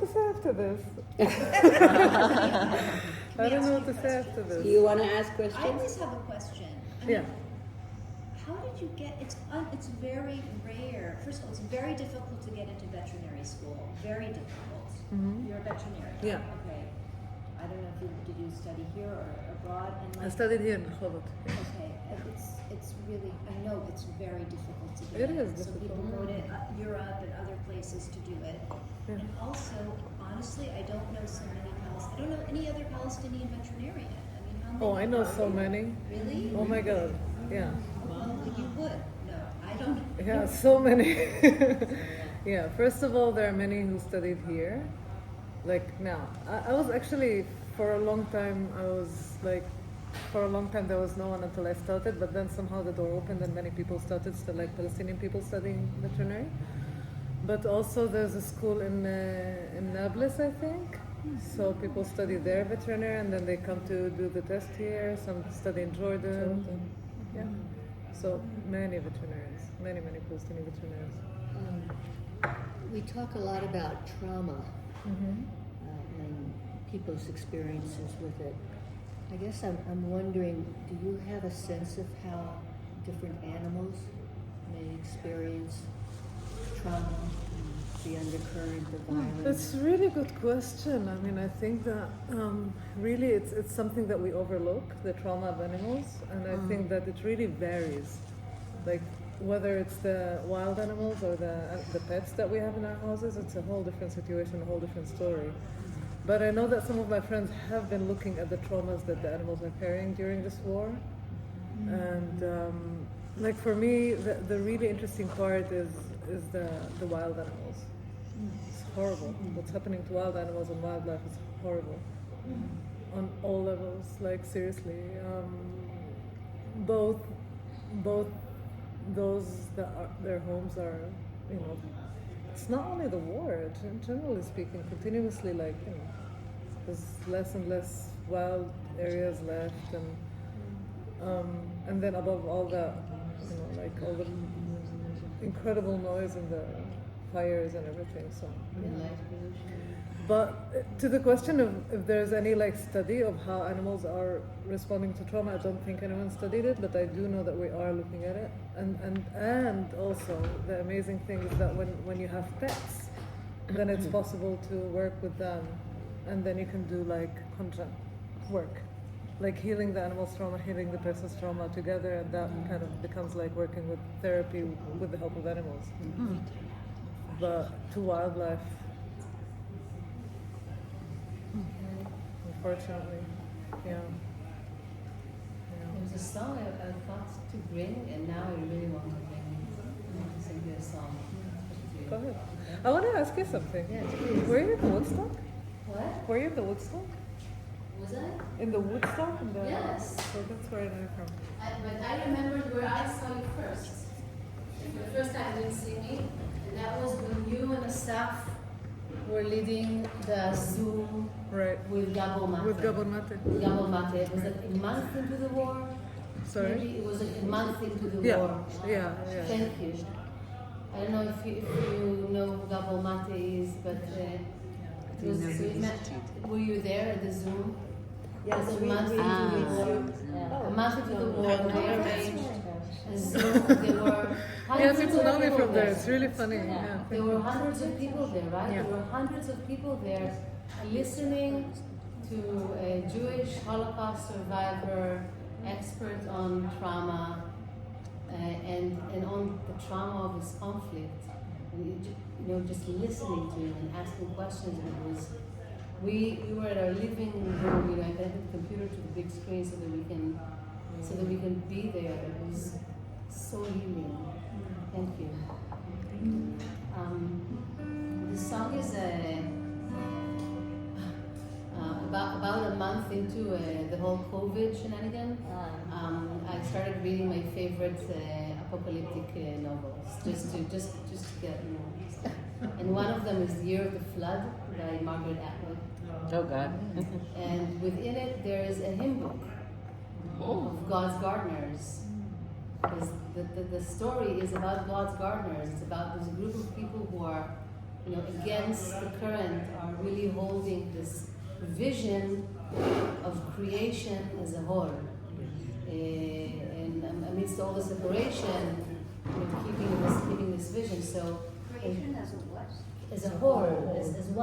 to say after this. I don't know what to say after this. Do you want to ask I questions? always have a question. I Yeah. mean, how did you get? It's very rare. First of all, it's very difficult to get into veterinary school. Very difficult. Mhm. You're a veterinarian. Yeah. Okay. I don't know if did you study here or abroad? And I studied here in Rehovot. Okay, and it's really, I know it's very difficult to do It is So people difficult. go to Europe and other places to do it. Yeah. And also, honestly, I don't know so many I don't know any other Palestinian veterinarian. I mean, how many? Oh, I know are so there? many. Really? Oh my God. Yeah. Well, you would. No, I don't. Yeah, so many. Yeah, first of all, there are many who studied here. Like now, I was actually, for a long time, there was no one until I started, but then somehow the door opened and many people started, so like Palestinian people studying veterinary. But also there's a school in Nablus, I think. So people study there veterinary and then they come to do the test here. Some study in Jordan. Yeah. So many veterinarians, many Palestinian veterinarians. We talk a lot about trauma Mm-hmm. and people's experiences with it. I guess I'm wondering, do you have a sense of how different animals may experience trauma, the undercurrent, the violence? It's a really good question. I mean, I think that really it's something that we overlook, the trauma of animals, and I think that it really varies. Like whether it's the wild animals or the pets that we have in our houses, it's a whole different situation, a whole different story. But I know that some of my friends have been looking at the traumas that the animals are carrying during this war, and like for me, the really interesting part is the wild animals. It's horrible. What's happening to wild animals and wildlife is horrible on all levels. Like seriously, both those that their homes are, you know, it's not only the war. Generally speaking, continuously, like, you know, there's less and less wild areas left, and then above all that, you know, like all the incredible noise and the fires and everything. So, yeah. But to the question of if there's any like study of how animals are responding to trauma, I don't think anyone studied it, but I do know that we are looking at it. And also the amazing thing is that when you have pets, then it's possible to work with them, and then you can do like conjunct work, like healing the animal's trauma, healing the person's trauma together, and that kind of becomes like working with therapy with the help of animals. But to wildlife, unfortunately, yeah. There's a song I thought to bring, and now I really want to bring it. I want to sing you a song. Go ahead. I want to ask you something. Yes, please. Were you in the Woodstock? What? Were you in the Woodstock? Was I? In the Woodstock? In the, Yes. So that's where I know you from. But I remembered where I saw you first. The first time you didn't see me, and that was when you and the staff were leading the Zoom Right. with Gabon Mate. With Gabon Mate. Gabon Mate. It was like a month into the war. Sorry? Maybe it was like a month into the Yeah. war. Yeah. Thank you. I don't know if you know who Gabon Mate is, but it was, were you there at the Zoom? Yes, It was a we- month we- into the war. yeah. A month into the war, Oh, they arranged a Zoom. There were Yeah, hundreds people of know me people from there. there. It's really funny. Yeah. There were hundreds of people there, right? Yeah. There were hundreds of people there listening to a Jewish Holocaust survivor, expert on trauma, and on the trauma of this conflict. And you know, just listening to him and asking questions. And it was, we were at our living room, you know, I connected the computer to the big screen so that we can be there. It was so healing. Thank you. The song is about a month into the whole COVID shenanigan. I started reading my favorite apocalyptic novels just to get, you know. And one of them is The Year of the Flood by Margaret Atwood. Oh God. And within it there is a hymn book of God's gardeners. Because the story is about God's gardeners. It's about this group of people who are against the current, are really holding this vision of creation as a whole. And amidst all the separation, keeping this vision. So Creation as a what? as a whole, as one.